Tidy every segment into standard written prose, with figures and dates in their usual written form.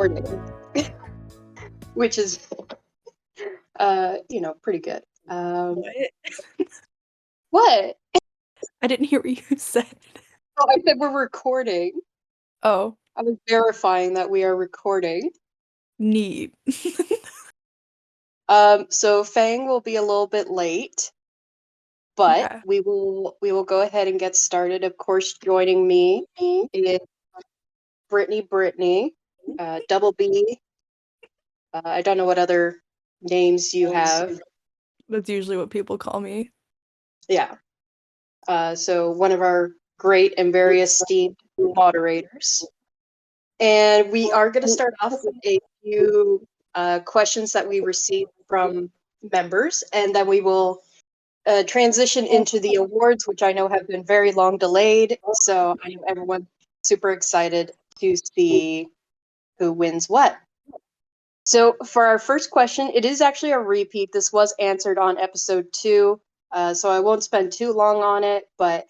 recording, which is, pretty good. What? I didn't hear what you said. Oh, I said we're recording. Oh, I was verifying that we are recording. neat. So Fang will be a little bit late, but Okay. we will go ahead and get started. Of course, joining me is Britney Britney, Double B. I don't know what other names you have. That's usually what people call me. Yeah. So one of our great and very esteemed moderators. And we are going to start off with a few questions that we received from members, and then we will transition into the awards, which I know have been very long delayed. So I know everyone's super excited to see who wins what. So for our first question, it is actually a repeat. This was answered on episode 2, so I won't spend too long on it. But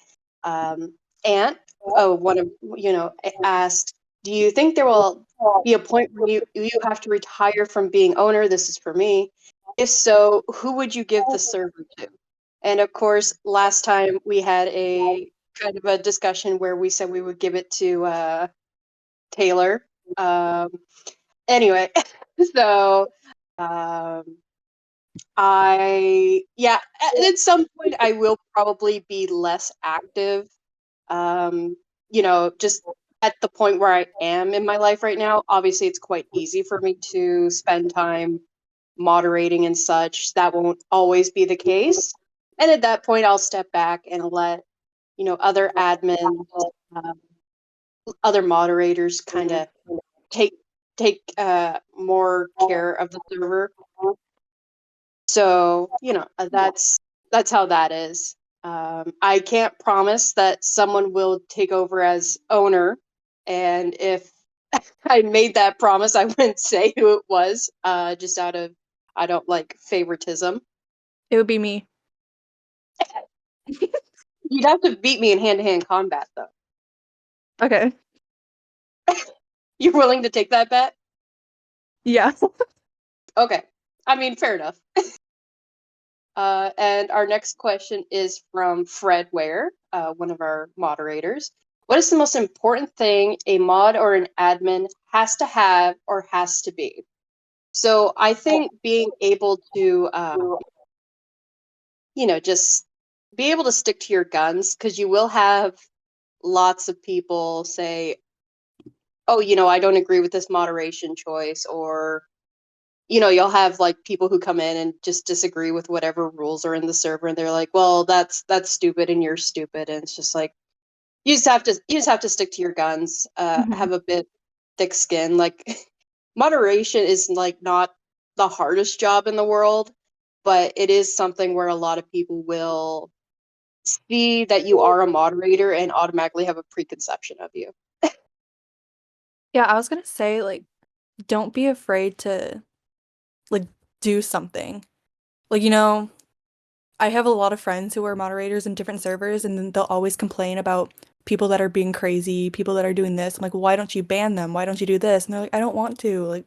asked, do you think there will be a point where you have to retire from being owner? This is for me. If so, who would you give the server to? And of course, last time we had a kind of a discussion where we said we would give it to Taylor. Anyway, so at some point I will probably be less active. Just at the point where I am in my life right now, obviously it's quite easy for me to spend time moderating and such. That won't always be the case. And at that point, I'll step back and let, other admins, other moderators kind of take more care of the server. So, that's how that is. I can't promise that someone will take over as owner, and if I made that promise, I wouldn't say who it was, just out of, I don't like favoritism. It would be me. You'd have to beat me in hand-to-hand combat, though. Okay. You're willing to take that bet? Yeah. Okay. I mean, fair enough. And our next question is from Fred Ware, one of our moderators. What is the most important thing a mod or an admin has to have or has to be? So I think being able to, just be able to stick to your guns, because you will have lots of people say, oh, I don't agree with this moderation choice, or you'll have like people who come in and just disagree with whatever rules are in the server, and they're like, well, that's stupid and you're stupid. And it's just like, you just have to stick to your guns, have a bit thick skin. Like, moderation is like not the hardest job in the world, but it is something where a lot of people will see that you are a moderator and automatically have a preconception of you. Yeah, I was gonna say, like, don't be afraid to, like, do something. Like, I have a lot of friends who are moderators in different servers, and then they'll always complain about people that are being crazy, people that are doing this. I'm like, well, why don't you ban them? Why don't you do this? And they're like, I don't want to. Like,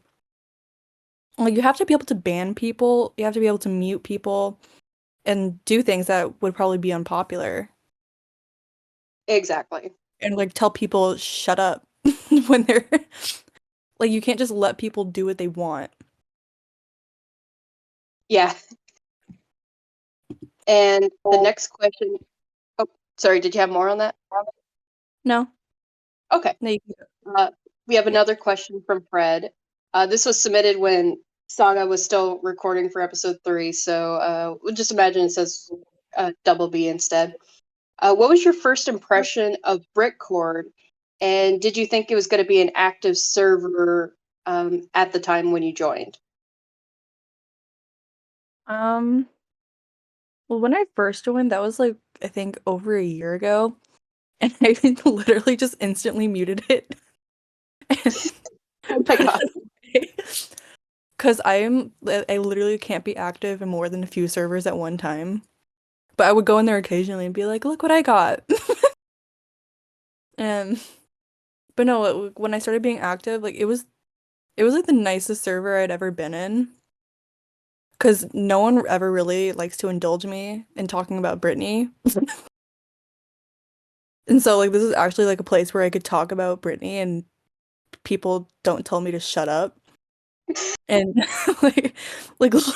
you have to be able to ban people. You have to be able to mute people and do things that would probably be unpopular. Exactly. And, like, tell people shut up when they're like, you can't just let people do what they want. Yeah. And the next question, oh, sorry, did you have more on that? No. Okay. No, We have another question from Fred. This was submitted when Saga was still recording for episode 3, so we'll just imagine it says Double B instead. What was your first impression of Britcord, and did you think it was going to be an active server at the time when you joined? Well, when I first joined, that was like, I think over a year ago, and I literally just instantly muted it. Oh my god. Because I literally can't be active in more than a few servers at one time. But I would go in there occasionally and be like, look what I got. And, but no, when I started being active, like, it was it was like the nicest server I'd ever been in. Because no one ever really likes to indulge me in talking about Britney. And so like this is actually like a place where I could talk about Britney and people don't tell me to shut up. And like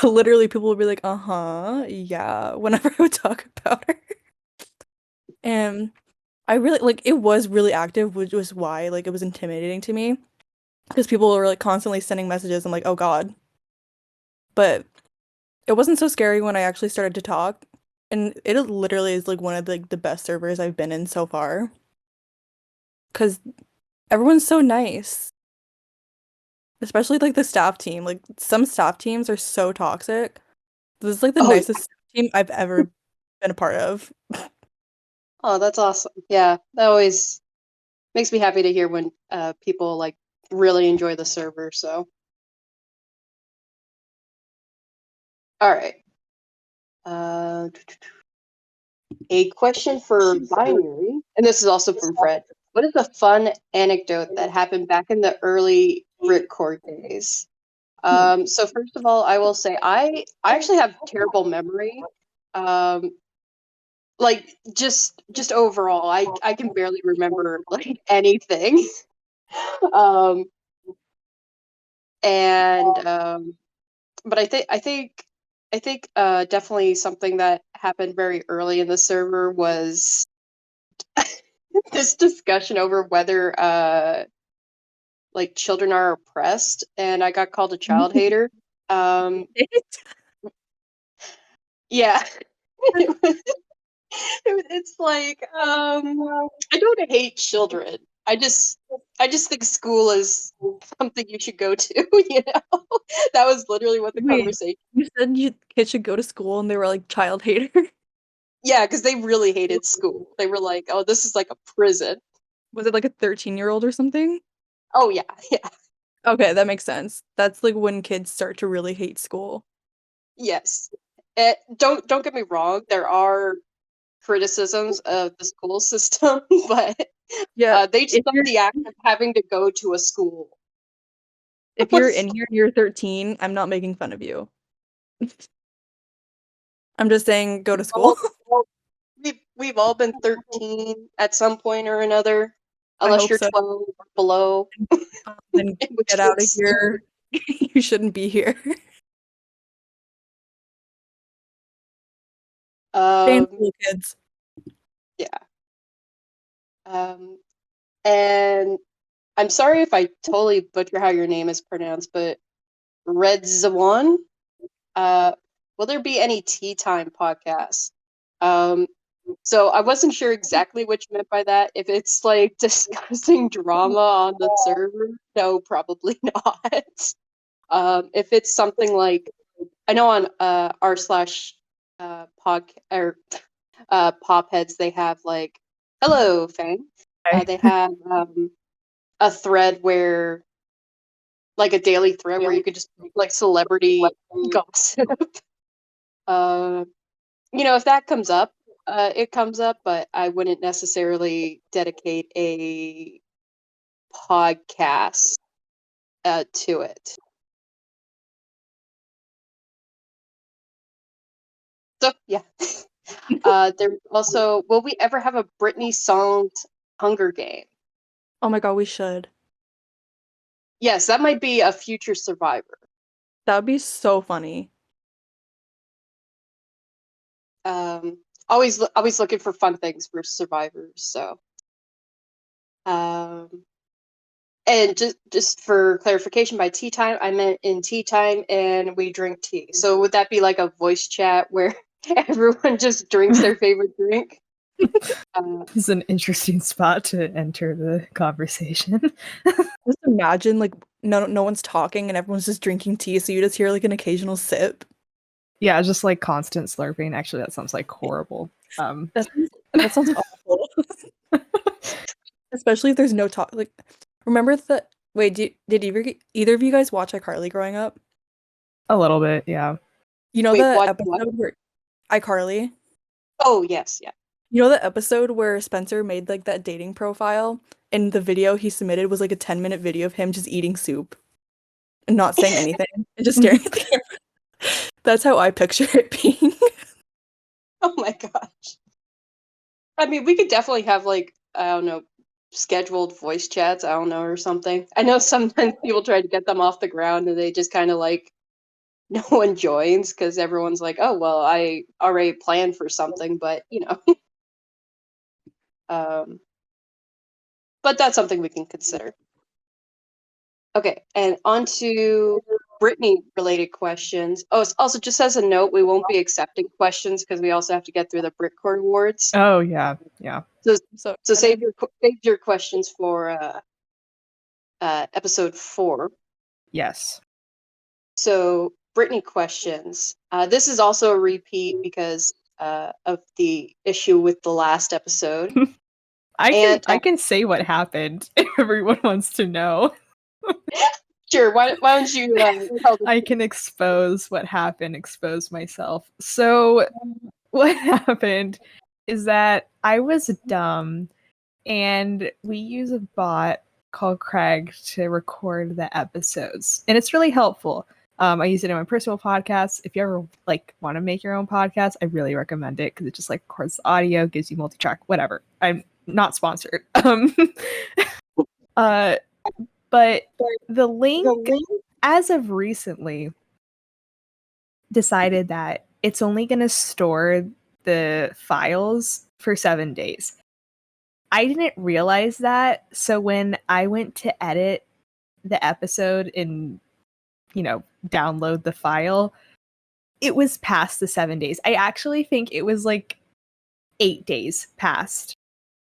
literally people would be like, "Uh-huh, yeah," whenever I would talk about her. And I really like it was really active, which was why like it was intimidating to me because people were like constantly sending messages. I'm like, "Oh God." But it wasn't so scary when I actually started to talk. And it literally is like one of like the best servers I've been in so far. Cause everyone's so nice. Especially like the staff team. Like some staff teams are so toxic. This is like the Oh, nicest team I've ever been a part of. oh, that's awesome. Yeah, that always makes me happy to hear when people like really enjoy the server. So, all right. Uh, a question for binary, and this is also from Fred. What is a fun anecdote that happened back in the early Britcord days? So first of all, I will say I actually have terrible memory. Um, like just overall, I can barely remember like anything. um, and but I think definitely something that happened very early in the server was this discussion over whether like children are oppressed, and I got called a child hater. Um, yeah. It's like I don't hate children. I just think school is something you should go to, you know. That was literally what the Wait, conversation. you said you kids should go to school and they were like child hater? Yeah, because they really hated school. They were like, "Oh, this is like a prison." Was it like a 13-year-old or something? Oh yeah, yeah, Okay, that makes sense. That's like when kids start to really hate school. yes. Don't get me wrong. There are criticisms of the school system, but Yeah, they just love the act of having to go to a school. if you're Was in here and you're 13, I'm not making fun of you. I'm just saying go to school. all, we've all been 13 at some point or another, I unless hope you're so. 12 or below, Then in which get out of case, here. You shouldn't be here. Stay in um, school, kids. yeah. Um, and I'm sorry if I totally butcher how your name is pronounced, but Red Zawan, uh, will there be any tea time podcasts? Um, so I wasn't sure exactly what you meant by that. If it's like discussing drama on the server, no, probably not. If it's something like I know on r slash pod or pop heads they have like hello Fang. Okay. They have a thread where like a daily thread where you could just like celebrity gossip. uh, if that comes up, it comes up, but I wouldn't necessarily dedicate a podcast to it. So yeah. There's also, will we ever have a Britney songs Hunger Game? Oh my God, we should. Yes, that might be a future Survivor. That would be so funny. Um, always looking for fun things for survivors. So, um, and just for clarification, by tea time, I meant in tea time, and we drink tea. So would that be like a voice chat where everyone just drinks their favorite drink? This is an interesting spot to enter the conversation. Just imagine like no one's talking and everyone's just drinking tea, so you just hear like an occasional sip. Yeah, just like constant slurping. Actually, that sounds like horrible. That sounds awful. Especially if there's no talk. Like, remember the wait? Did either of you guys watch iCarly growing up? A little bit, yeah. You know Wait, the what? episode where iCarly. Oh yes, yeah. You know the episode where Spencer made like that dating profile, and the video he submitted was like a 10-minute video of him just eating soup. and not saying anything and just staring at the camera. That's how I picture it being. Oh my gosh. I mean, we could definitely have like, I don't know, scheduled voice chats, I don't know, or something. I know sometimes people try to get them off the ground and they just kind of like no one joins because everyone's like, oh well, I already planned for something, but you know. But that's something we can consider. Okay, and on to Britney related questions. Oh, also just as a note, we won't be accepting questions because we also have to get through the Britcord Awards. Oh yeah. So save your questions for episode 4. Yes. So Britney questions. This is also a repeat because of the issue with the last episode. I can say what happened if everyone wants to know. Sure. Why don't you tell the I can expose what happened, expose myself. So what happened is that I was dumb and we use a bot called Craig to record the episodes. And it's really helpful. I use it in my personal podcast. If you ever like want to make your own podcast, I really recommend it because it just like records the audio, gives you multi-track, whatever. I'm not sponsored. But the link, as of recently, decided that it's only going to store the files for 7 days. I didn't realize that. So when I went to edit the episode and, download the file, it was past the 7 days. I actually think it was like 8 days past.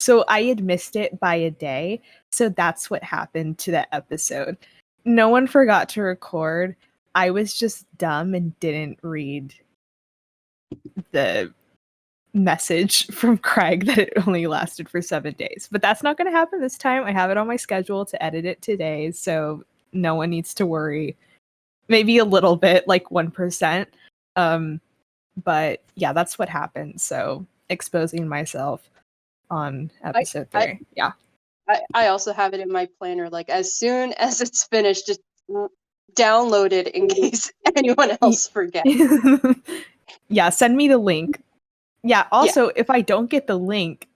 So I had missed it by a day. So that's what happened to that episode. No one forgot to record. I was just dumb and didn't read the message from Craig that it only lasted for 7 days. But that's not going to happen this time. I have it on my schedule to edit it today. So no one needs to worry. Maybe a little bit, like 1%. But yeah, that's what happened. So exposing myself on episode 3. Yeah. I also have it in my planner. Like as soon as it's finished, just download it in case anyone else forgets. Yeah, send me the link. Yeah, also, if I don't get the link,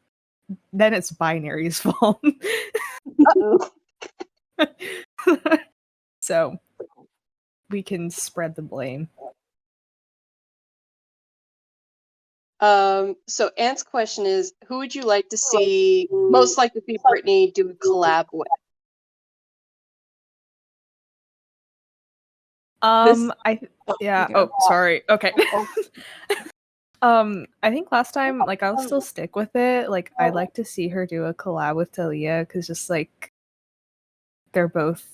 then it's Binary's fault. So we can spread the blame. So Ant's question is, who would you like to see, most likely to see Britney do a collab with? Sorry. Okay. I think last time, like, I'll still stick with it. Like, I'd like to see her do a collab with Talia, because just, like, they're both,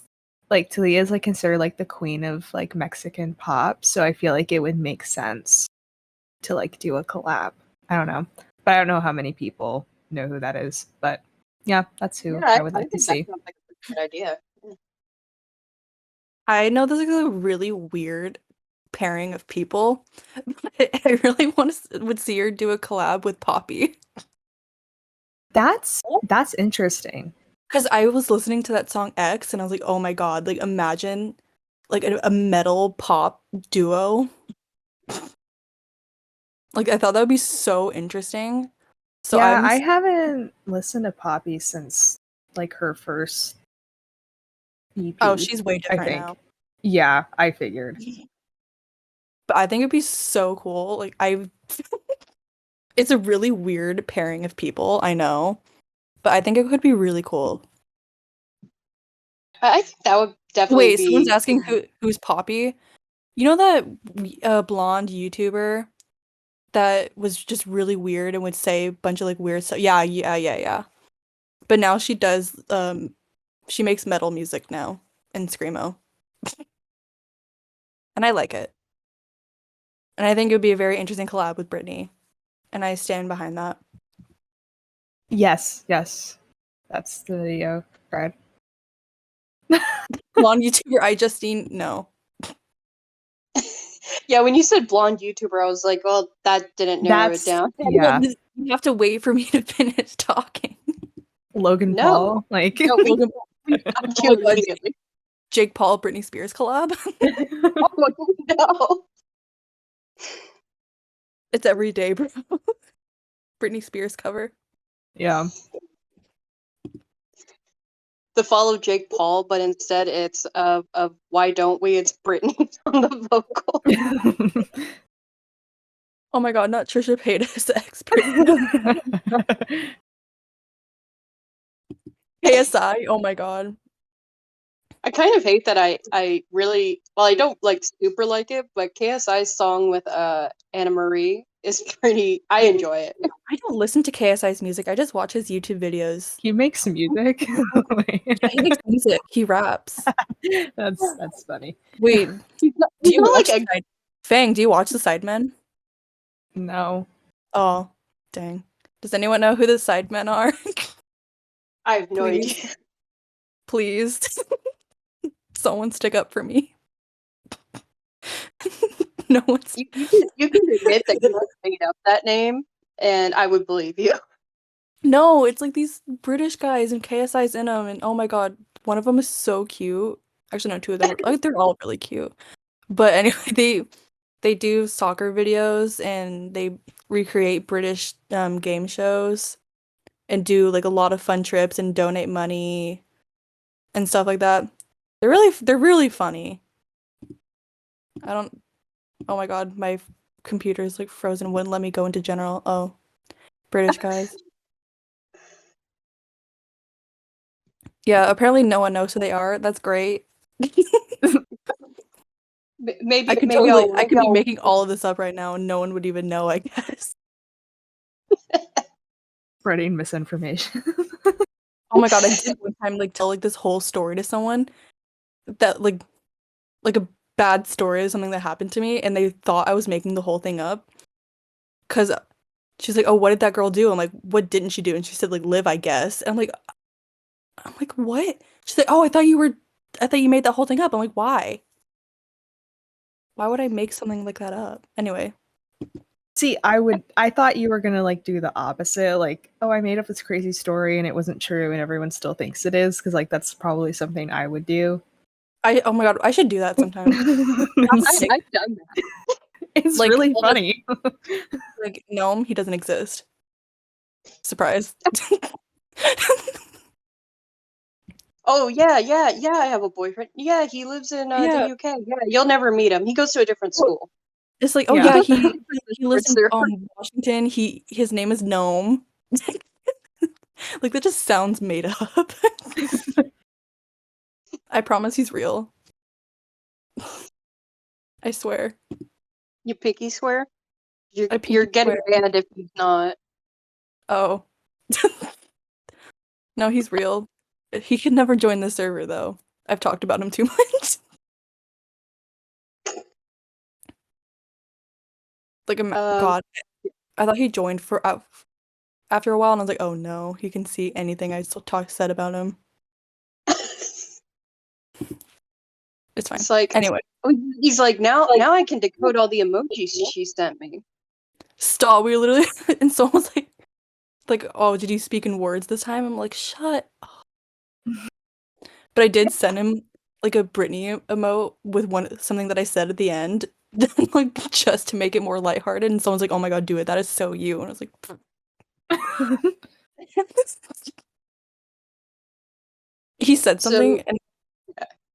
like, Talia's, like, considered, like, the queen of, like, Mexican pop, so I feel like it would make sense to, like, do a collab. I don't know. But I don't know how many people know who that is, but yeah, that's who I would like to see. That sounds like a good idea. I know this is a really weird pairing of people, but I really would see her do a collab with Poppy. That's interesting. Because I was listening to that song X and I was like, oh my god, like imagine like a metal pop duo. Like I thought that would be so interesting. So yeah, I haven't listened to Poppy since like her first EP. Oh, she's way different now. Yeah, I figured. But I think it'd be so cool. Like it's a really weird pairing of people, I know. But I think it could be really cool. I think that would definitely be... someone's asking who's Poppy? You know that blonde YouTuber that was just really weird and would say a bunch of like weird stuff? Yeah. But now she does, she makes metal music now in Screamo. And I like it. And I think it would be a very interesting collab with Britney. And I stand behind that. Yes. That's the video, Brad. Blonde YouTuber, Justine, no. Yeah, when you said blonde YouTuber, I was like, well, that didn't narrow it down. Yeah. You have to wait for me to finish talking. Logan Paul? Like... No, Logan Paul. Jake Paul Britney Spears collab. Oh no. It's every day, bro. Britney Spears cover. Yeah. To follow Jake Paul, but instead it's of Why Don't We? It's Britney on the vocal. Oh my god, not Trisha Paytas ex Britney. KSI. Oh my god. I kind of hate that I really, well, I don't like super like it, but KSI's song with Anna Marie is pretty, I enjoy it. I don't listen to KSI's music. I just watch his YouTube videos. He makes music. Yeah, he makes music. He raps. That's funny. Wait, He's not, do he's you not watch like a, Side- Fang, do you watch the Sidemen? No. Oh, dang. Does anyone know who the Sidemen are? I have no Please. idea. Please. Someone stick up for me. No one's You can admit that you made up that name, and I would believe you. No, it's like these British guys and KSI's in them, and oh my god, one of them is so cute. Actually, no, two of them. Like, they're all really cute. But anyway, they do soccer videos and they recreate British game shows and do like a lot of fun trips and donate money and stuff like that. They're really funny. Oh my god, my computer is like frozen, wouldn't let me go into general. Oh, British guys. Yeah, apparently no one knows who they are. That's great. Maybe I could maybe be I'll- making all of this up right now and no one would even know, I guess. Spreading misinformation. Oh my god, I did one time like tell like this whole story to someone that like a bad story is something that happened to me and they thought I was making the whole thing up. Cause she's like, "Oh, what did that girl do?" I'm like, "What didn't she do?" And she said like live, I guess. And I'm like, "What?" She's like, "Oh, I thought you made that whole thing up." I'm like, "Why? Why would I make something like that up?" Anyway. See, I thought you were gonna like do the opposite, like, oh, I made up this crazy story and it wasn't true and everyone still thinks it is, because like that's probably something I would do. Oh my god, I should do that sometime. I've done that. It's like, really all the- funny. Like, Gnome, he doesn't exist. Surprise. Oh yeah, I have a boyfriend. Yeah, he lives in Yeah. the UK. Yeah, you'll never meet him. He goes to a different school. It's like, oh Yeah. yeah, he lives in Server. Washington. His name is Gnome. Like that just sounds made up. I promise he's real. I swear. You pinky swear? I pinky You're getting swear. banned if he's not. Oh. No, he's real. He could never join the server though. I've talked about him too much. Like, God, I thought he joined for after a while, and I was like, oh no, he can see anything I said about him. It's fine. It's like Anyway, he's like now I can decode all the emojis she sent me. stop. We were literally, and someone's like, oh, did you speak in words this time? I'm like, shut up. But I did send him like a Britney emote with something that I said at the end, like just to make it more lighthearted. And someone's like, oh my god, do it. That is so you. And I was like, he said something, and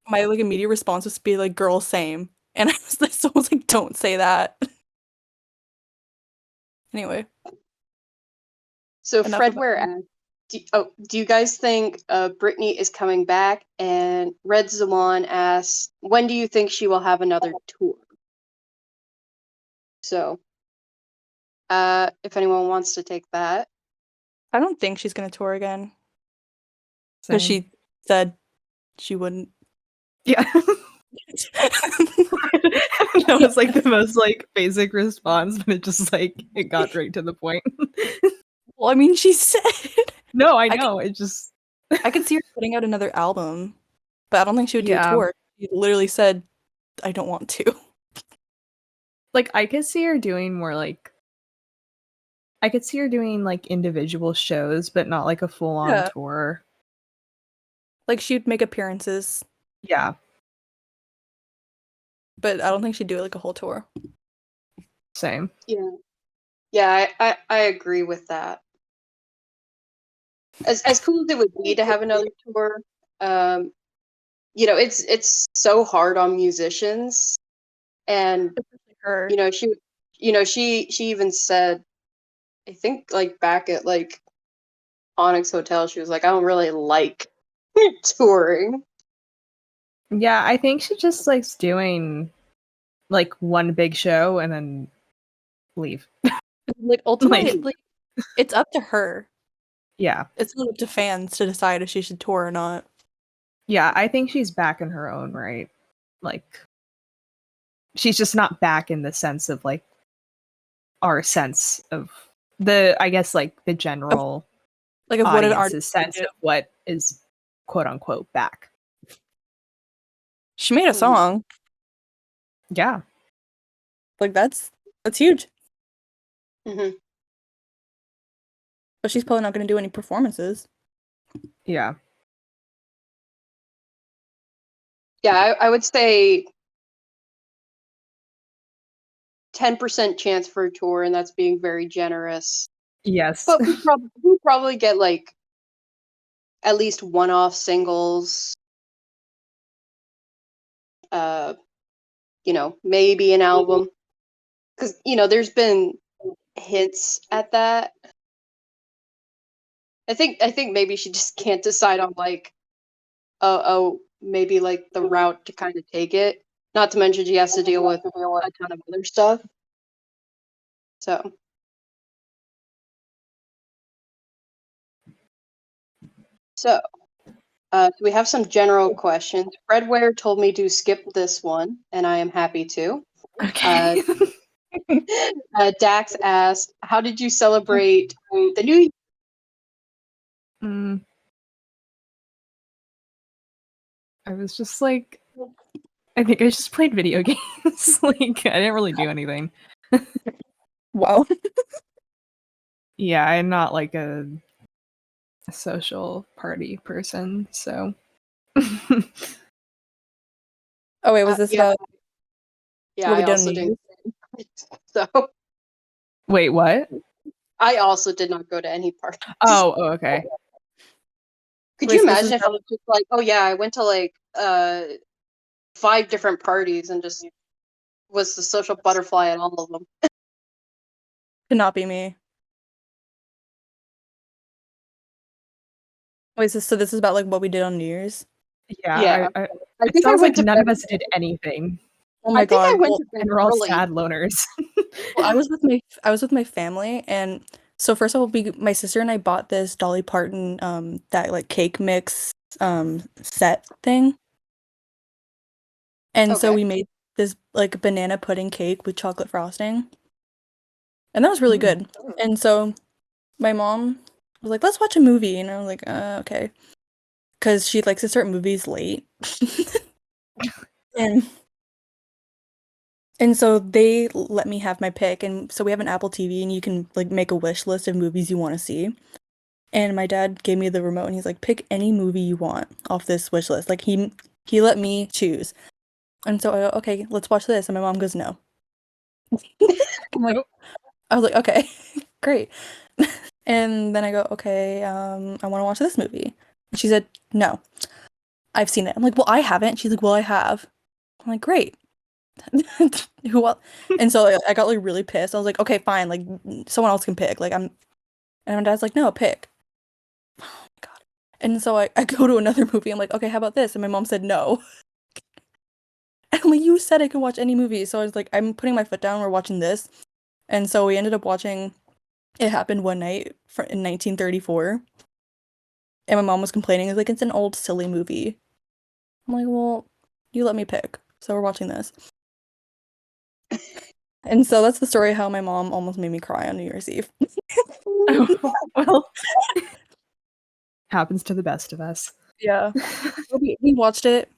my like immediate response was to be like, girl, same. And I was like, someone's like, don't say that. Anyway. So Enough Fredware asked, do you guys think Britney is coming back? And Red Zaman asks, when do you think she will have another tour? So, if anyone wants to take that. I don't think she's gonna tour again. Same. Because she said she wouldn't. Yeah. That was like the most like basic response, but it just like it got right to the point. Well, I mean, she said. No, I know. It just I could see her putting out another album, but I don't think she would do Yeah. a tour. She literally said, I don't want to. like I could see her doing more like I could see her doing like individual shows, but not like a full on Yeah. tour. Like, she'd make appearances. Yeah. but I don't think she'd do like a whole tour. Same. Yeah, I agree with that. As cool as it would be to have another tour, it's so hard on musicians, and Especially her. she even said, I think like back at like Onyx Hotel, she was like, I don't really like touring. Yeah, I think she just likes doing like one big show and then leave. Like ultimately, it's up to her. Yeah. It's not up to fans to decide if she should tour or not. Yeah, I think she's back in her own right. Like, she's just not back in the sense of like our sense of I guess like the general Like of what an audience's artist sense would do. of what is quote unquote back. She made a song. Yeah. Like that's huge. Hmm. But she's probably not going to do any performances. Yeah. Yeah, I would say 10% chance for a tour, and that's being very generous. Yes. But we probably get like at least one-off singles. Maybe an album, because there's been hints at that. I think maybe she just can't decide on like, maybe like the route to kind of take it. Not to mention she has to deal with a ton of other stuff. So we have some general questions. Fred Ware told me to skip this one, and I am happy to. Okay. Dax asked, "How did you celebrate the New Year?" I was just like, I think I just played video games. Like, I didn't really do anything. Wow. Yeah, I'm not like a social party person, so. Oh wait, was this yeah. about Yeah, what we I did on also New did. Year's? So Wait, what? I also did not go to any parties. Oh, okay. Could Wait, you so this is imagine if I was just like, oh yeah, I went to like 5 different parties and just was the social butterfly at all of them? Could not be me. Wait, so this is about like what we did on New Year's? Yeah, I it think I sounds went like to none of bed. us did anything. Oh my I think I god. went Well, to bed And we're all early. sad loners. I was with my family, and so first of all, my sister and I bought this Dolly Parton that like cake mix set thing. And so Okay. we made this like banana pudding cake with chocolate frosting. And that was really good. And so my mom was like, "Let's watch a movie." And I was like, okay. Cuz she likes to start movies late. and And so they let me have my pick, and so we have an Apple TV, and you can like make a wish list of movies you want to see. And my dad gave me the remote, and he's like, "Pick any movie you want off this wish list." Like he let me choose. And so I go, "Okay, let's watch this." And my mom goes, "No." I'm like, I was like, "Okay, great." And then I go, "Okay, I want to watch this movie." And she said, "No, I've seen it." I'm like, "Well, I haven't." She's like, "Well, I have." I'm like, "Great." Who else? And so like, I got like really pissed. I was like, okay, fine, like someone else can pick. And my dad's like, no, pick. Oh my god. And so I go to another movie. I'm like, okay, how about this? And my mom said no. And I'm like, you said I can watch any movie. So I was like, I'm putting my foot down. We're watching this. And so we ended up watching It Happened One Night in 1934. And my mom was complaining. Like, it's an old, silly movie. I'm like, well, you let me pick. So we're watching this. And so that's the story of how my mom almost made me cry on New Year's Eve. Oh, well, happens to the best of us. Yeah. We watched it.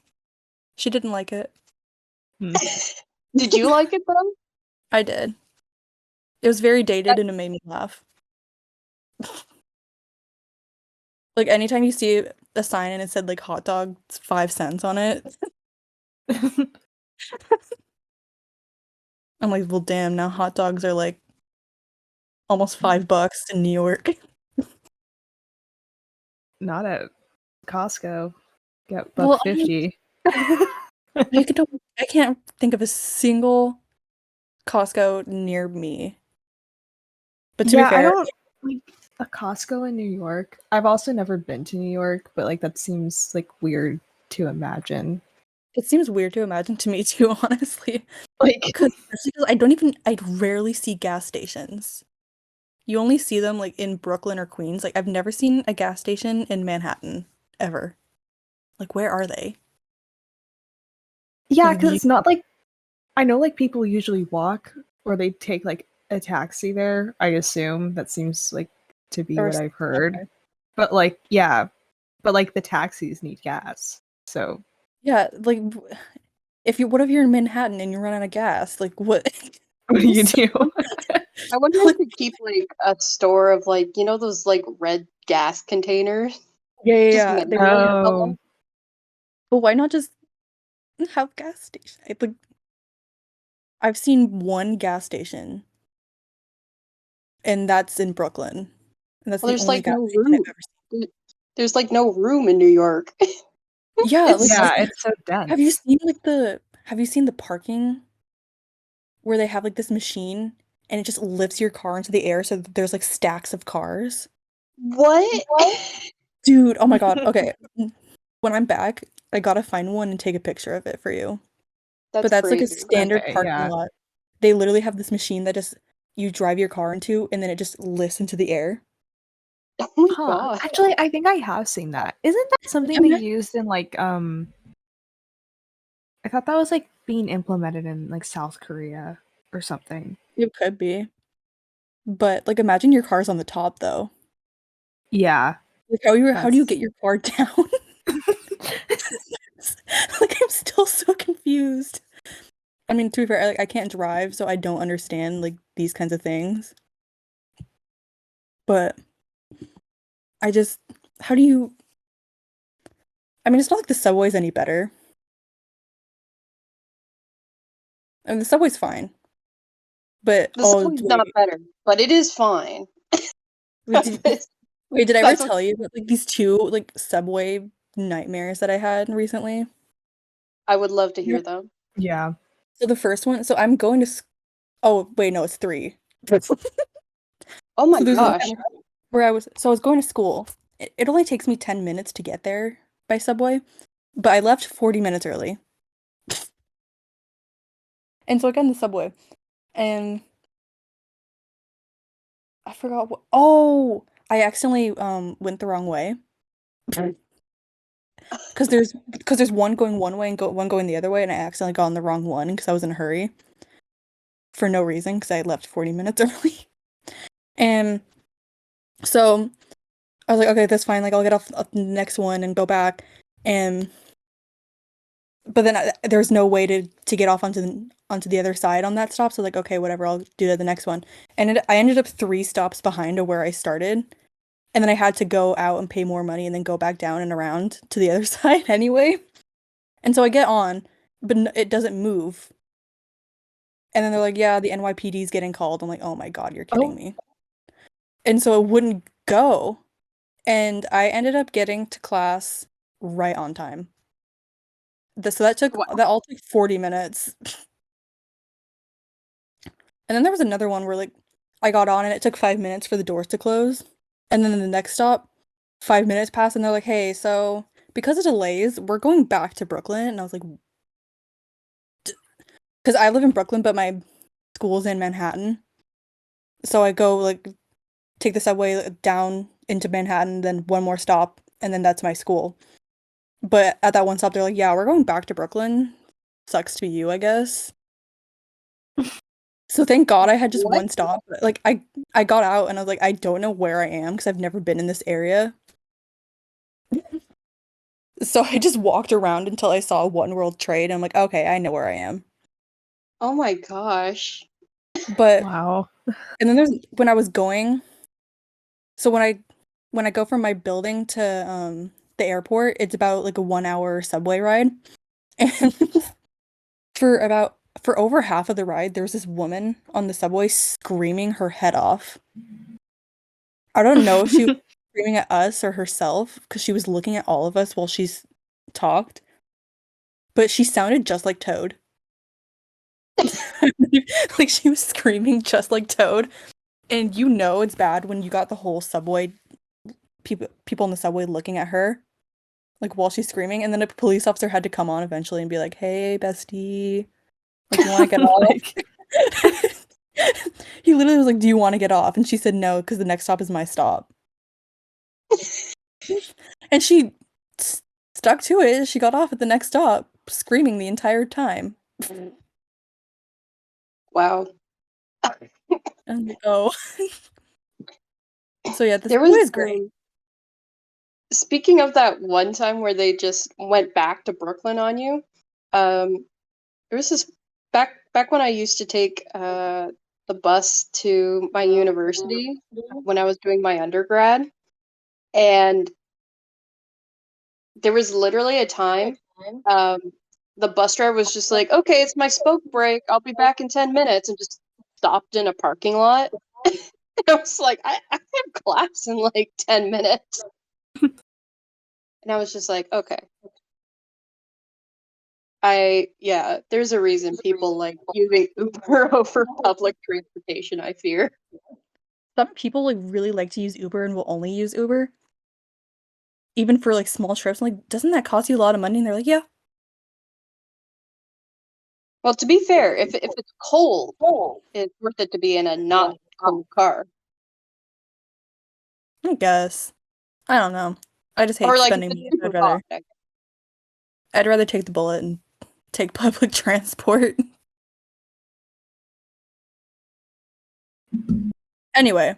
She didn't like it. Did you like it though? I did. It was very dated and it made me laugh. Like anytime you see a sign and it said like hot dog, it's 5 cents on it. I'm like, well, damn, now hot dogs are like almost $5 in New York. Not at Costco. Get Well, $1.50. I can't think of a single Costco near me. But to be Yeah, I fair, don't like a Costco in New York. I've also never been to New York, but like that seems like weird to imagine. it seems weird to imagine to me too, honestly. Like, Because I rarely see gas stations. You only see them like in Brooklyn or Queens. Like I've never seen a gas station in Manhattan ever. Like where are they? yeah, Like because you it's not like I know like people usually walk or they take like a taxi there. I assume that seems like to be or what I've heard. okay. But like, yeah, but like the taxis need gas. So Yeah, like if you what if you're in Manhattan and you run out of gas? Like what? what do you So, do? I wonder like, if they keep like a store of like those like red gas containers. Just yeah. They manually fill Oh, them. But why not just have gas station? I've seen one gas station, and that's in Brooklyn. And that's Well, the there's only like gas no station I've room. ever seen. There's like no room in New York. Yeah, like It's yeah, it's so have you dense. seen have you seen the parking where they have like this machine and it just lifts your car into the air so that there's like stacks of cars? what? Dude, oh my God. Okay. When I'm back, I gotta find one and take a picture of it for you. But That's that's like a crazy. standard Okay, parking yeah. lot. They literally have this machine that just you drive your car into and then it just lifts into the air. Oh my Huh. god. Actually, I think I have seen that. Isn't that something they Ima- used in like I thought that was like being implemented in like South Korea or something. It could be. But like imagine your car's on the top though. Yeah, Like how do you that's get your car down? Like I'm still so confused. I mean, to be fair, like I can't drive, so I don't understand like these kinds of things. But I just how do you I mean, it's not like the subway's any better. I mean, the subway's fine. But The oh subway's not wait. better, but it is fine. Wait, did I ever That's what tell you about like these two like subway nightmares that I had recently? I would love to Yeah. hear them. yeah. So the first one, so I'm going to oh wait, no, it's three. Oh my So there's one gosh. where I was going to school. It only takes me 10 minutes to get there by subway, but I left 40 minutes early. And so I got in the subway and I forgot what oh, I accidentally went the wrong way. Because there's one going one way and one going the other way, and I accidentally got on the wrong one because I was in a hurry for no reason because I left 40 minutes early. And so I was like, okay, that's fine. Like I'll get off the next one and go back. And but then there's no way to get off onto the other side on that stop. So like, okay, whatever, I'll do the next one. And I ended up 3 stops behind of where I started. And then I had to go out and pay more money and then go back down and around to the other side anyway. And so I get on, but it doesn't move. And then they're like, yeah, the NYPD is getting called. I'm like, oh my God, you're kidding Oh, me. And so it wouldn't go. And I ended up getting to class right on time. So Wow. that all took 40 minutes. And then there was another one where like I got on and it took 5 minutes for the doors to close. And then in the next stop, 5 minutes passed and they're like, hey, so because of delays, we're going back to Brooklyn. And I was like, because I live in Brooklyn, but my school's in Manhattan. So I go like take the subway down into Manhattan, then one more stop, and then that's my school. But at that one stop, they're like, yeah, we're going back to Brooklyn. Sucks to be you, I guess. So thank God I had just What? one stop. Like I got out and I was like, I don't know where I am because I've never been in this area. So I just walked around until I saw One World Trade. And I'm like, okay, I know where I am. Oh my gosh. But wow. and then there's when I was going, so when I go from my building to the airport, it's about like a 1 hour subway ride. And for about for over half of the ride, there was this woman on the subway screaming her head off. I don't know if she was screaming at us or herself because she was looking at all of us while she's talked, but she sounded just like Toad. Like she was screaming just like Toad, and you know it's bad when you got the whole subway people in the subway looking at her, like while she's screaming, and then a police officer had to come on eventually and be like, "Hey, bestie, like you want to get off?" He literally was like, "Do you want to get off?" And she said no because the next stop is my stop. And she stuck to it. She got off at the next stop, screaming the entire time. Wow. And oh, so yeah, this There boy was is great. Speaking of that one time where they just went back to Brooklyn on you, there was this back when I used to take the bus to my university when I was doing my undergrad, and there was literally a time the bus driver was just like, "Okay, it's my smoke break. I'll be back in 10 minutes," and just stopped in a parking lot. I was like, I have class in like 10 minutes. And I was just like, okay. There's a reason people like using Uber over public transportation, I fear. Some people like really like to use Uber and will only use Uber, even for like small trips. I'm like, doesn't that cost you a lot of money? And they're like, yeah. Well, to be fair, if it's cold, it's worth it to be in a not cold car. I guess. I don't know. I just hate Or like if spending it's money. super hot. I'd rather take the bullet and take public transport. Anyway.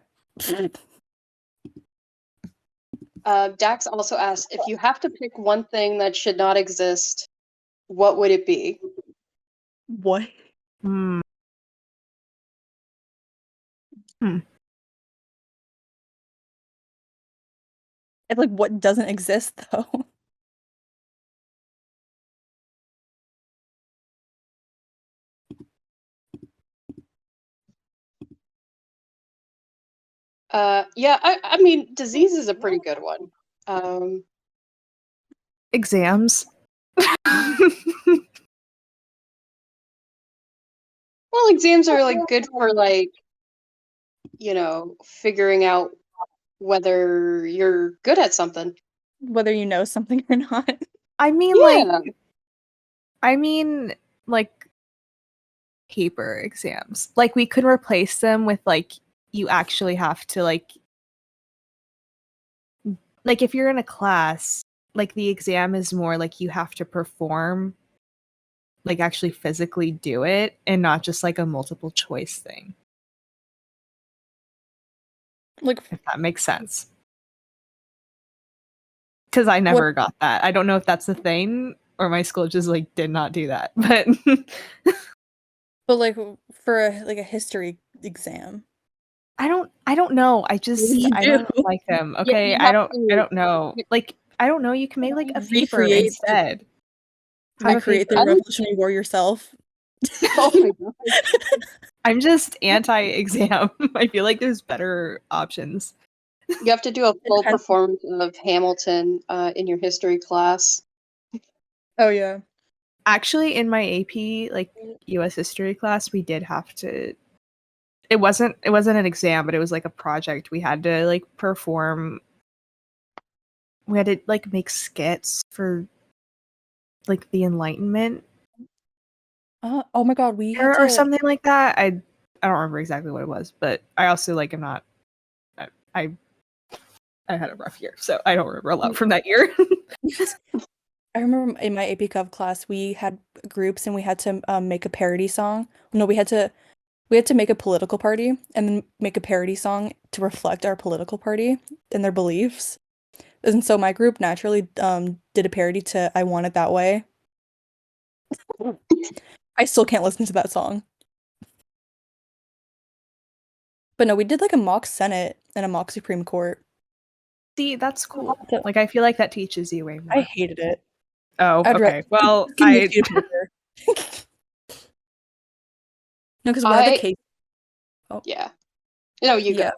Dax also asked, if you have to pick one thing that should not exist, what would it be? What? Hmm. It's like what doesn't exist though. I mean, disease is a pretty good one. Exams. Well, exams are like good for like, figuring out whether you're good at something. Whether you know something or not. I mean, Yeah. like paper exams. Like we could replace them with like you actually have to like if you're in a class, like the exam is more like you have to perform, like actually physically do it, and not just like a multiple choice thing. Like If that makes sense. Because I never got that. I don't know if that's a thing or my school just like did not do that. But like for a history exam. I don't know. I don't like them. Okay. Yeah, I don't know. Like I don't know, you can make like a paper instead. Recreate the Revolutionary War yourself. Oh my god. I'm just anti-exam. I feel like there's better options. You have to do a full performance of Hamilton in your history class. Oh yeah. Actually, in my AP like US history class, we did have to it wasn't an exam, but it was like a project. We had to like perform. We had to like make skits for like the Enlightenment. Oh my god, we had or something like that. I don't remember exactly what it was, but I also like am not. I had a rough year, so I don't remember a lot from that year. I remember in my AP Cov class, we had groups and we had to make a parody song. No, we had to make a political party and then make a parody song to reflect our political party and their beliefs. And so my group naturally did a parody to I Want It That Way. I still can't listen to that song. But no, we did like a mock Senate and a mock Supreme Court. See, that's cool. Like I feel like that teaches you way more. I hated it. Oh, okay. Well, No, because one of the cases. Yeah. No, you go.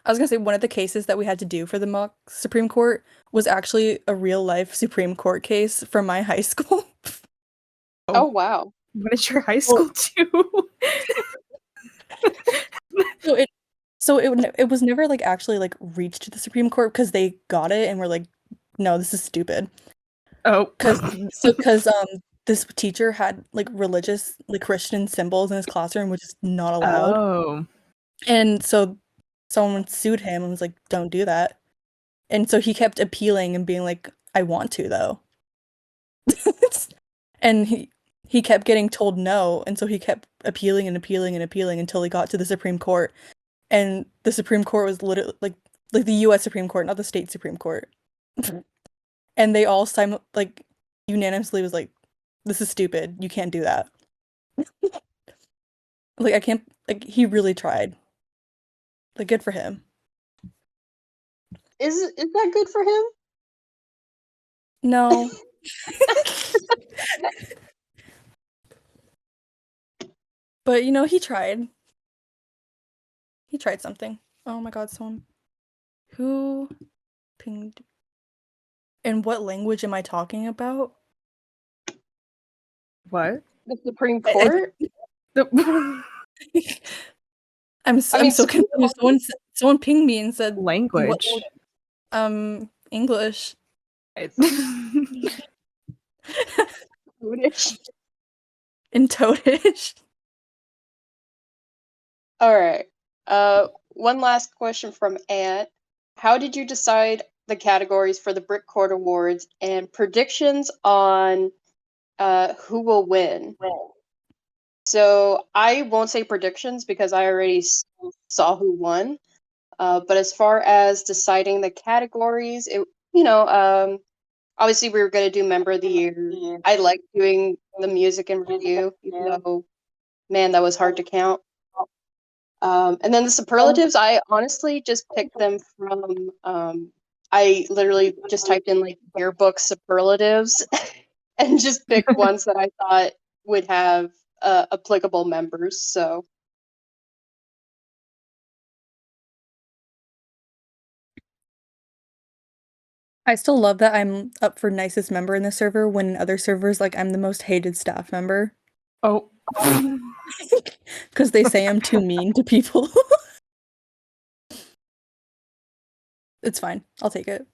I was gonna say one of the cases that we had to do for the mock Supreme Court was actually a real life Supreme Court case from my high school. Oh wow. What did your high school do? It was never like actually like reached to the Supreme Court because they got it and were like, no, this is stupid. Oh, Because this teacher had like religious like Christian symbols in his classroom, which is not allowed. Oh, And so someone sued him and was like, don't do that. And so he kept appealing and being like, I want to though. And he kept getting told no, and so he kept appealing and appealing and appealing until he got to the Supreme Court. And the Supreme Court was literally like the US Supreme Court, not the state Supreme Court. And they all unanimously was like, this is stupid. You can't do that. Like I can't he really tried. Like good for him. Is that good for him? No. But he tried. He tried something. Oh my god, someone who pinged. And what language am I talking about? what? The Supreme Court? I'm so confused. Someone pinged me and said Language. English. In Toadish. All right. One last question from Ant. How did you decide the categories for the Britcord Awards and predictions on who will win? So I won't say predictions because I already saw who won. But as far as deciding the categories, obviously we were going to do Member of the Year. I like doing the music and review, even though, man, that was hard to count. And then the superlatives, I honestly just picked them from, I literally just typed in like yearbook superlatives and just picked ones that I thought would have applicable members. So I still love that I'm up for nicest member in the server when in other servers like I'm the most hated staff member. Oh. Because they say I'm too mean to people. It's fine. I'll take it.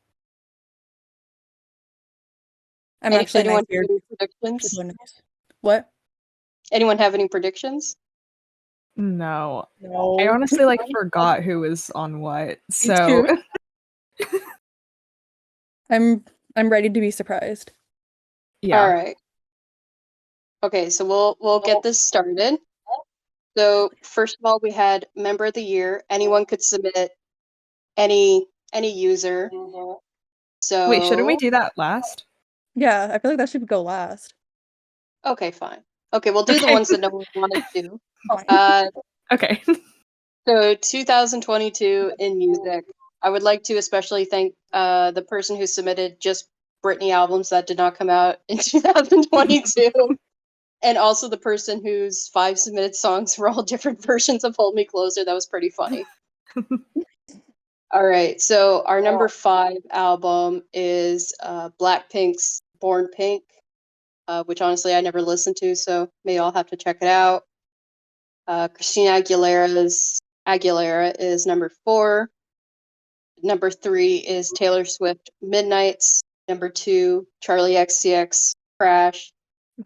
I'm actually anyone nice here. have any predictions? People are nice. What? Anyone have any predictions? No. No. I honestly forgot who was on what. So I'm ready to be surprised. yeah. All right. Okay, so we'll get this started. So first of all, we had Member of the Year. Anyone could submit any user. So Wait, shouldn't we do that last? Yeah, I feel like that should go last. Okay, fine. Okay, we'll do the ones that no one wanted to. Fine. Okay. So 2022 in music. I would like to especially thank the person who submitted just Britney albums that did not come out in 2022. And also the person whose 5 submitted songs were all different versions of Hold Me Closer. That was pretty funny. All right, so our number 5 album is Blackpink's Born Pink, which honestly I never listened to, so maybe I'll have to check it out. Christina Aguilera is number 4. Number 3 is Taylor Swift Midnights. Number 2, Charlie XCX Crash.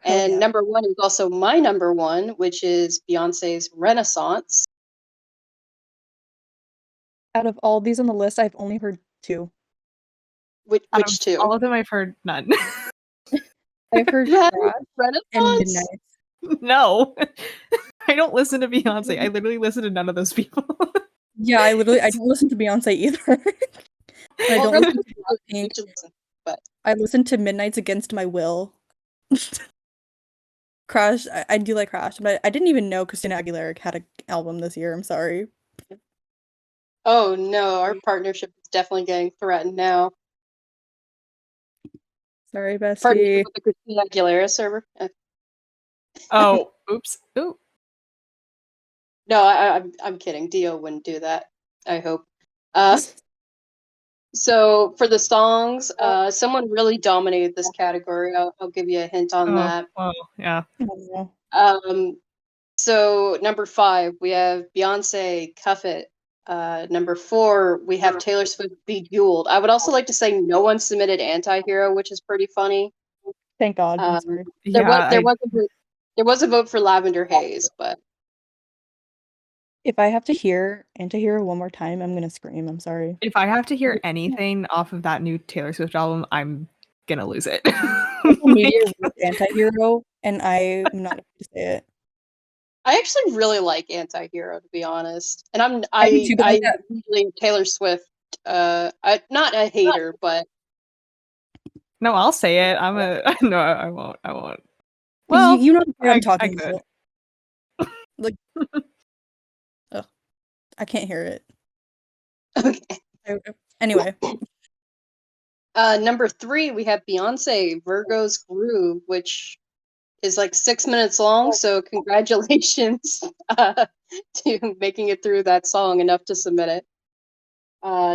And number 1 is also my number 1, which is Beyonce's Renaissance. Out of all these on the list, I've only heard 2. Which 2? All of them I've heard none. I've heard You have Crash Renaissance? and Midnight. No. I don't listen to Beyonce. I literally listen to none of those people. Yeah, I don't listen to Beyonce either. I don't listen to Blackpink. But I listen to Midnight's Against My Will. Crash, I do like Crash, but I didn't even know Christina Aguilera had an album this year. I'm sorry. oh no, our partnership is definitely getting threatened now. Sorry, Partnership bestie. with the Christina Aguilera server. Oh, oops. Ooh. No, I'm kidding. Dio wouldn't do that. I hope. So for the songs, someone really dominated this category. I'll give you a hint on that. Oh, yeah. So number 5, we have Beyonce, Cuff It. Number 4, we have Taylor Swift, Bejeweled. I would also like to say no one submitted Anti-Hero, which is pretty funny. Thank God. I'm Um, sorry. there was a vote for Lavender Haze, but If I have to hear Antihero one more time, I'm gonna scream. I'm sorry. If I have to hear anything off of that new Taylor Swift album, I'm gonna lose it. Social media wrote Antihero, and I'm not going to say it. I actually really like Anti-Hero, to be honest. And I'm do too, but I usually Taylor Swift. I'm not a hater, but No, I'll say it. No, I won't. I won't. Well, you know what I'm I talking could. about. Like, ugh, I can't hear it. okay. Anyway, Number 3, we have Beyonce, Virgo's Groove, which is like 6 minutes long. So congratulations to making it through that song enough to submit it.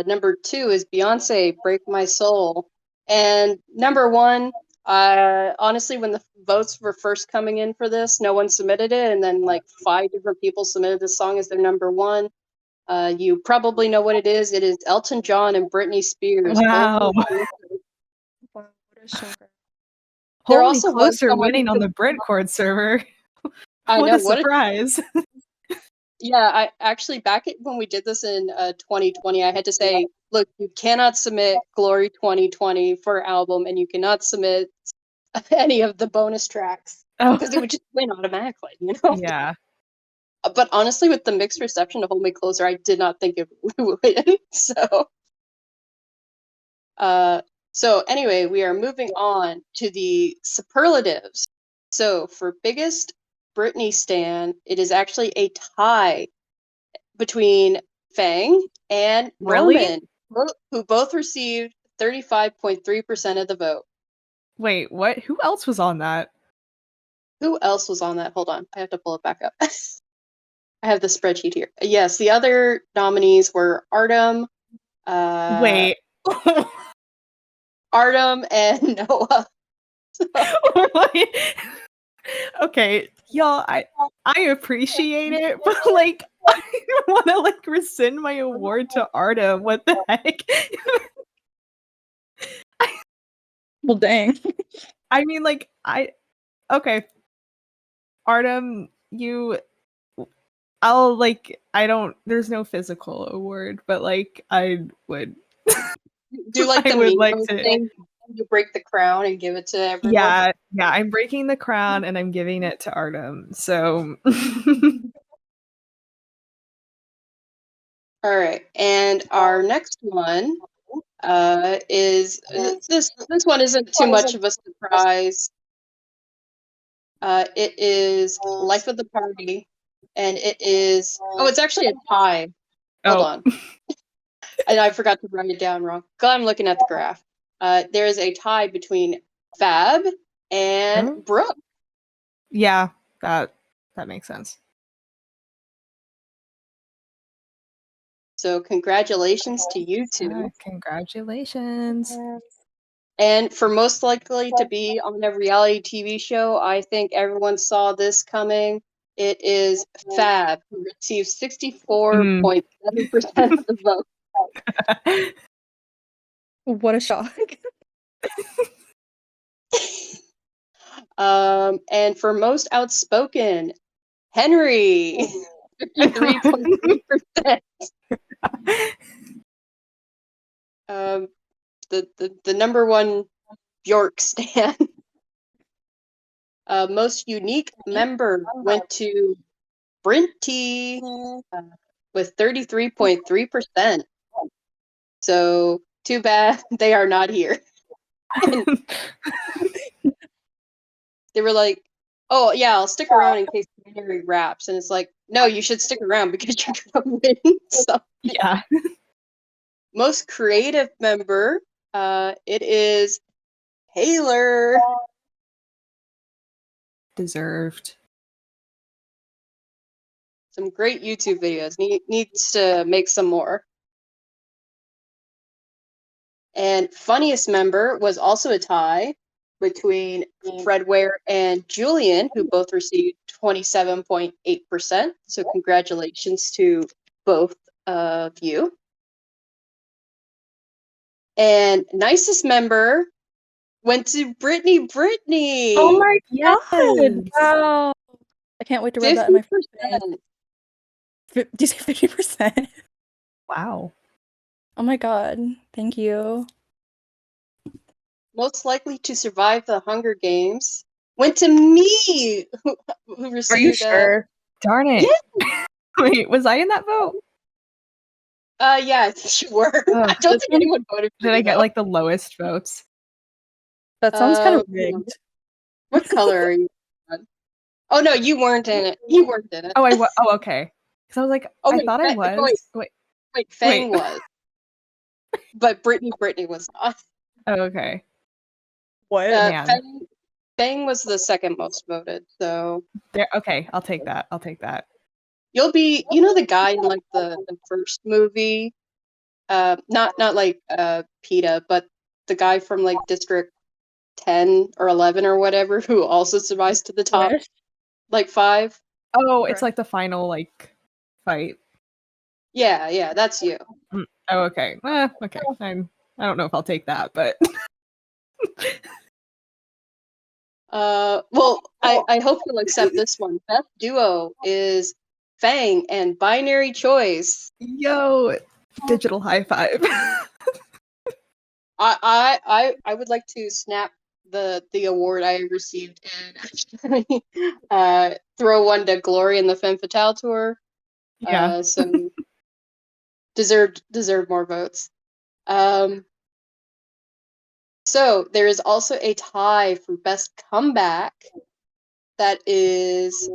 Number 2 is Beyonce, Break My Soul. And number 1, honestly, when the votes were first coming in for this, no one submitted it. And then like 5 different people submitted this song as their number 1. You probably know what it is. It is Elton John and Britney Spears. Wow. what a shocker. There Holy also was Closer someone winning who on the Britcord server. I What know a what surprise. Yeah, I actually when we did this in 2020, I had to say, look, you cannot submit Glory 2020 for album, and you cannot submit any of the bonus tracks Oh, because it would just win automatically, you know. yeah. But honestly, with the mixed reception to Hold Me Closer, I did not think it would win. So anyway, we are moving on to the superlatives. So for biggest Britney stan, it is actually a tie between Fang and Really? Roman, who both received 35.3% of the vote. Wait, what? Who else was on that? Who else was on that? Hold on, I have to pull it back up. I have the spreadsheet here. Yes, the other nominees were Artem, Wait. Artem and Noah. Okay, y'all, I appreciate it, but like I want to like rescind my award to Artem. What the heck? Well, dang. I mean, like okay, Artem, I'll like I don't. There's no physical award, but like I would. Do like I the would meme like to. thing? You break the crown and give it to everyone. Yeah, I'm breaking the crown and I'm giving it to Artem. So All right, and our next one is this one isn't too much of a surprise. It is Life of the Party, and it is it's actually a tie. Hold on, and I forgot to write it down wrong. I'm looking at the graph. There is a tie between Fab and Brooke. Yeah, that makes sense. So congratulations to you two. Congratulations. And for most likely to be on a reality TV show, I think everyone saw this coming. It is Fab, who received 64.7% of the vote. What a shock. And for most outspoken, Henry, 53.3%. The number one Bjork stan. Most unique member went to Brinty with 33.3%. So too bad they are not here. They were like, "Oh yeah, I'll stick around in case Henry raps," and it's like, "No, you should stick around because you're gonna win." So Yeah. most creative member, it is Taylor. Deserved. Some great YouTube videos. Needs to make some more. And funniest member was also a tie between Fred Ware and Julian, who both received 27.8%. So congratulations to both of you. And nicest member went to Britney Britney. Oh my Yes. god! Wow. I can't wait to rub that in my face. 50%. Do you say 50%? Wow. Oh my god. Thank you. Most likely to survive the Hunger Games went to me, who received. Are you sure? Darn it. Wait, was I in that vote? Yeah, I think you were. Oh, I don't think anyone voted for Did I you, get though. like the lowest votes? That sounds kind of Yeah. rigged. What color are you on? Oh no, you weren't in it. You weren't in it. Oh, oh, okay. Because I was like, Oh, I wait, thought I that- was. Wait, Fang Wait. was. But Britney was not. Oh, okay. What? Man. Fang was the second most voted, so There. Okay, I'll take that. I'll take that. you'll be, the guy in like the first movie, not like PETA, but the guy from like District 10 or 11 or whatever, who also survives to the top What? like 5. Oh, it's Right. like the final like fight. Yeah, that's you. Oh, okay. Okay. I don't know if I'll take that, but Well, I hope you'll accept this one. Best duo is Fang and Binary Choice. yo, digital high five. I would like to snap the award I received and actually throw one to Glory in the Femme Fatale tour. Yeah. So deserved more votes. So there is also a tie for best comeback. That is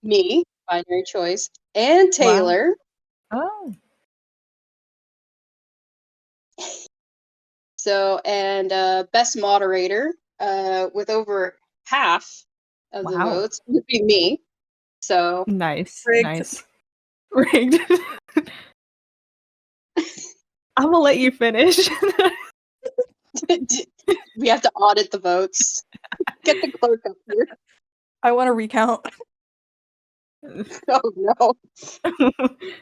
me, Binary Choice, and Taylor. Oh. So, and best moderator, with over half of the Wow. votes would be me. So, Nice. Rigged. Nice. Rigged. I'm gonna let you finish. we have to audit the votes. Get the clerk up here. I want to recount. Oh no.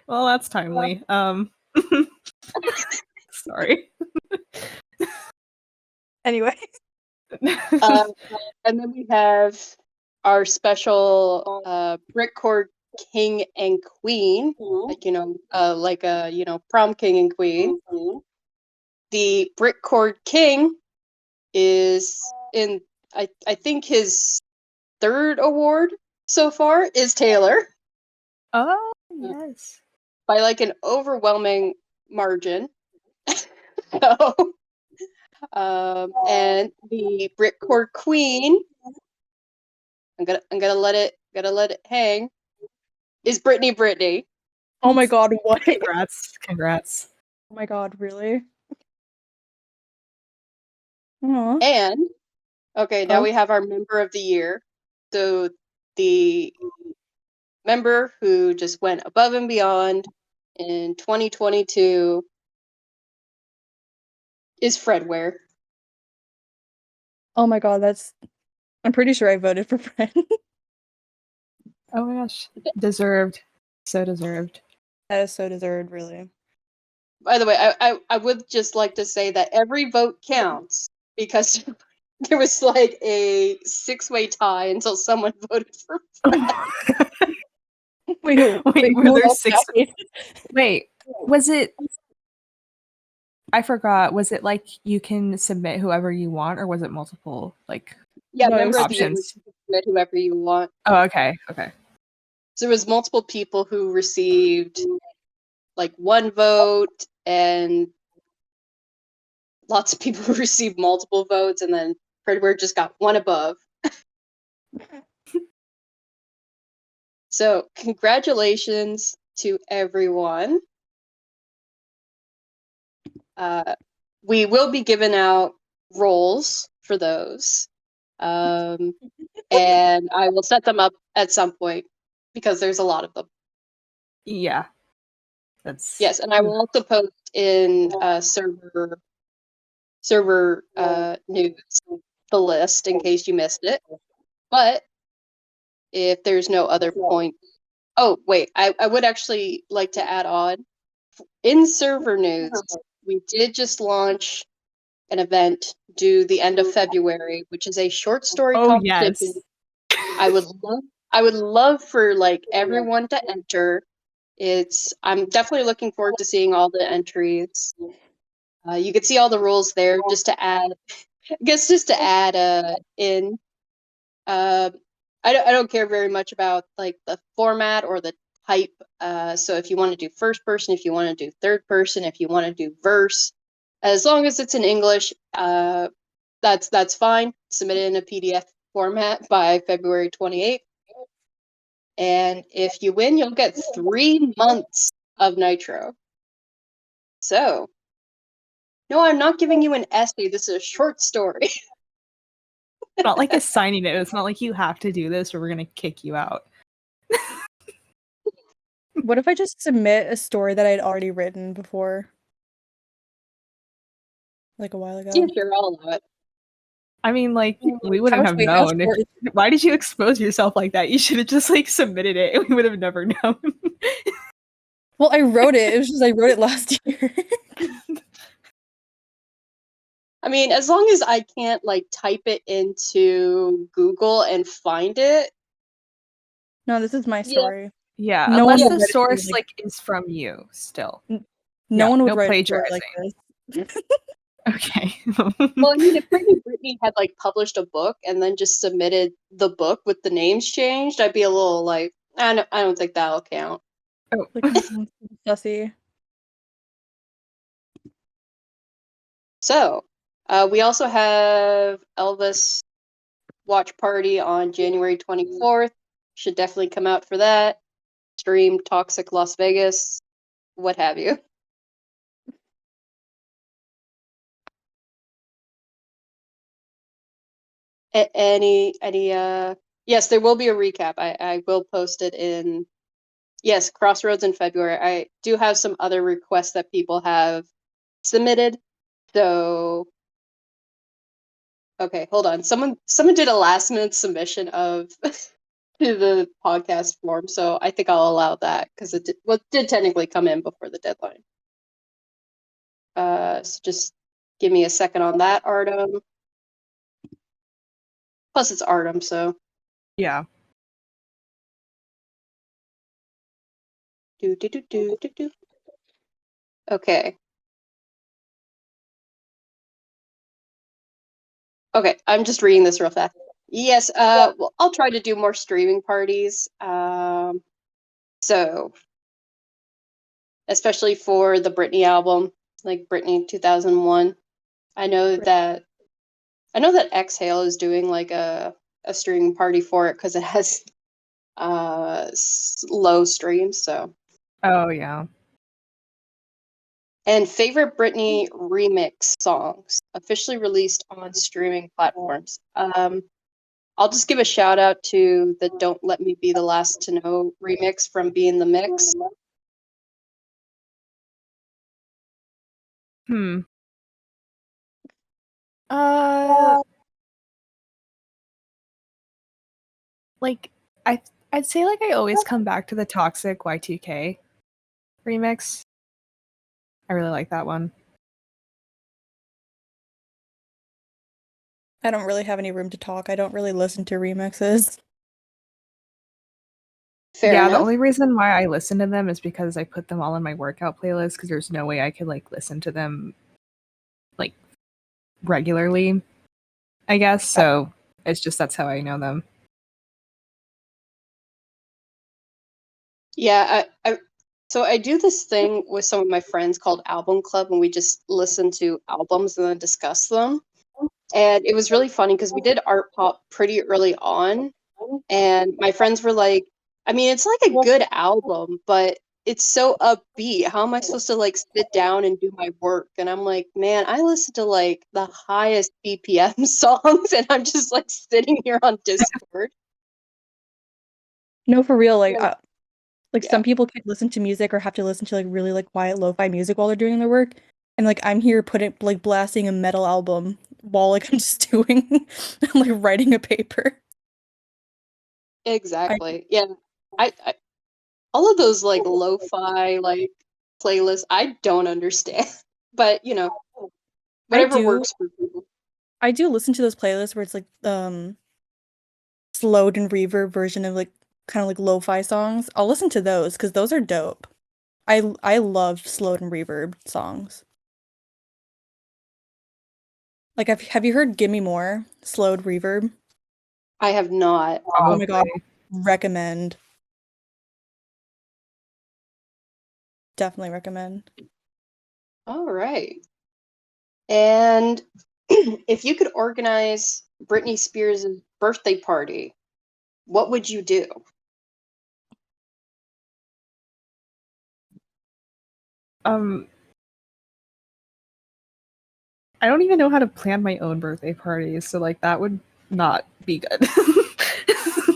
Well, that's timely. Sorry. Anyway. And then we have our special Britcord King and Queen, like prom king and queen. The Britcord King is in, I think his third award so far is Taylor Oh, yes. by like an overwhelming margin. So, and the Britcord Queen, I'm gonna let it hang, is Britney Britney. Oh my god, what? Congrats. Oh my god, really? Aw. And okay, now Oh. we have our member of the year. So the member who just went above and beyond in 2022 is Fred Ware. Oh my god, I'm pretty sure I voted for Fred. Oh my gosh. Deserved. So deserved. That is so deserved, really. By the way, I would just like to say that every vote counts because there was like a 6-way tie until someone voted for Fred. Wait, Wait, were who there else 6? died? Wait, was it? I forgot. Was it like you can submit whoever you want, or was it multiple? Like, Yeah, No, member it's of the year options. was you can submit whoever you want. oh, okay. So there was multiple people who received like 1 vote, and lots of people who received multiple votes, and then Fred Ware just got 1 above. So congratulations to everyone. We will be giving out roles for those. And I will set them up at some point because there's a lot of them. Yeah. That's Yes, and I will also post in server news the list in case you missed it. But if there's no other point, oh wait, I would actually like to add on in server news. We did just launch an event due the end of February, which is a short story competition. yes. I would love for like everyone to enter. I'm definitely looking forward to seeing all the entries. You can see all the rules there. Just to add, I guess, just to add in. Uh, I don't care very much about like the format or the type. So if you want to do first person, if you want to do third person, if you want to do verse, as long as it's in English, that's fine. Submit it in a PDF format by February 28th. And if you win, you'll get 3 months of Nitro. So, no, I'm not giving you an essay. This is a short story. It's not like assigning it. It's not like you have to do this or we're gonna kick you out. What if I just submit a story that I'd already written before? Like a while ago? Yeah, sure, I'll allow it. I mean, like, we wouldn't have known. Why did you expose yourself like that? You should have just like submitted it and we would have never known. Well, I wrote it. It was just I wrote it last year. I mean, as long as I can't like type it into Google and find it. No, this is my story. Yeah, No unless one the would source like is from you still. no one would no write plagiarizing. like this. Okay. Well, I mean, if Britney Britney had like published a book and then just submitted the book with the names changed, I'd be a little like, I don't think that'll count. Oh. Like sussy. So, we also have Elvis watch party on January 24th. Should definitely come out for that. Stream Toxic Las Vegas, what have you. Yes, there will be a recap. I will post it in, yes, Crossroads in February. I do have some other requests that people have submitted. So, okay, hold on. Someone did a last minute submission of to the podcast form, so I think I'll allow that because it did technically come in before the deadline. So just give me a second on that, Artem. Plus, it's Artem, so. Yeah. Do. Okay. Okay, I'm just reading this real fast. Yes, well, I'll try to do more streaming parties. So, especially for the Britney album, like Britney 2001. I know that Exhale is doing like a streaming party for it because it has low streams. So. Oh yeah. And favorite Britney remix songs officially released on streaming platforms. I'll just give a shout out to the "Don't Let Me Be the Last to Know" remix from Be in the Mix. Like I'd say like I always come back to the Toxic Y2K remix. I really like that one. I don't really have any room to talk. I don't really listen to remixes. Fair yeah, enough. The only reason why I listen to them is because I put them all in my workout playlist because there's no way I could like listen to them like regularly, I guess. So it's just that's how I know them. Yeah, so I do this thing with some of my friends called Album Club, and we just listen to albums and then discuss them. And it was really funny because we did art pop pretty early on, and my friends were like, I mean, it's like a good album, but it's so upbeat. How am I supposed to like sit down and do my work? And I'm like, man, I listen to like the highest BPM songs, and I'm just like sitting here on Discord. No, for real. Like Like some people can't listen to music or have to listen to like really like quiet lo-fi music while they're doing their work. And like I'm here putting like blasting a metal album while like I'm just doing I'm like writing a paper. Exactly. Yeah. I all of those like lo-fi like playlists, I don't understand. But whatever do works for people. I do listen to those playlists where it's like slowed and reverb version of like kind of like lo-fi songs. I'll listen to those because those are dope. I love slowed and reverb songs. Like have you heard Gimme More slowed reverb? I have not. Oh my god, Probably. recommend. Definitely recommend. All right. And if you could organize Britney Spears' birthday party, what would you do? I don't even know how to plan my own birthday parties, so like that would not be good.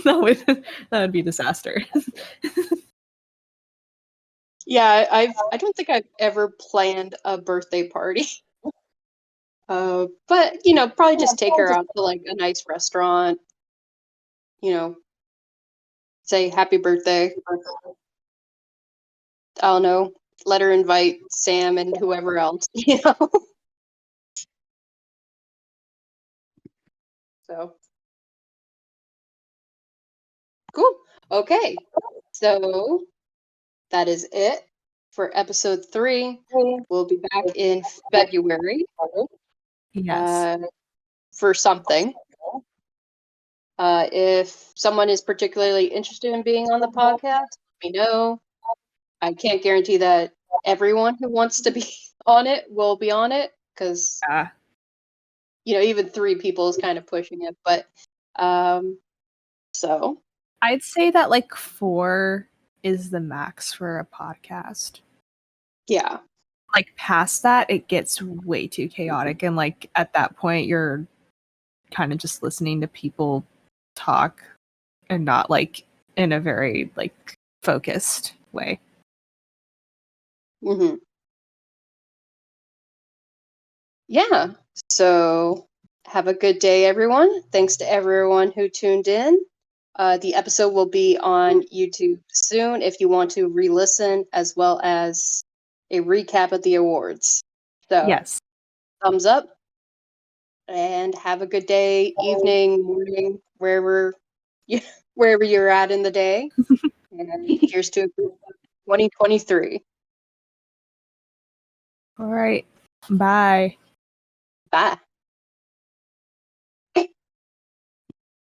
that would be disaster. Yeah, I don't think I've ever planned a birthday party. But probably just take her out to like a nice restaurant, you know, say happy birthday. I don't know, let her invite Sam and whoever else, So cool. Okay. So that is it for episode 3. We'll be back in February Yes. for something. If someone is particularly interested in being on the podcast, let me know. I can't guarantee that everyone who wants to be on it will be on it because Yeah. even 3 people is kind of pushing it. But so I'd say that like 4 is the max for a podcast. yeah. Like past that, it gets way too chaotic, and like at that point, you're kind of just listening to people talk and not like in a very like focused way. Mm-hmm. Yeah. So have a good day, everyone. Thanks to everyone who tuned in. The episode will be on YouTube soon if you want to re-listen, as well as a recap of the awards. So Yes. thumbs up and have a good day, evening, morning, wherever you're at in the day. And here's to 2023. All right. Bye. Bye.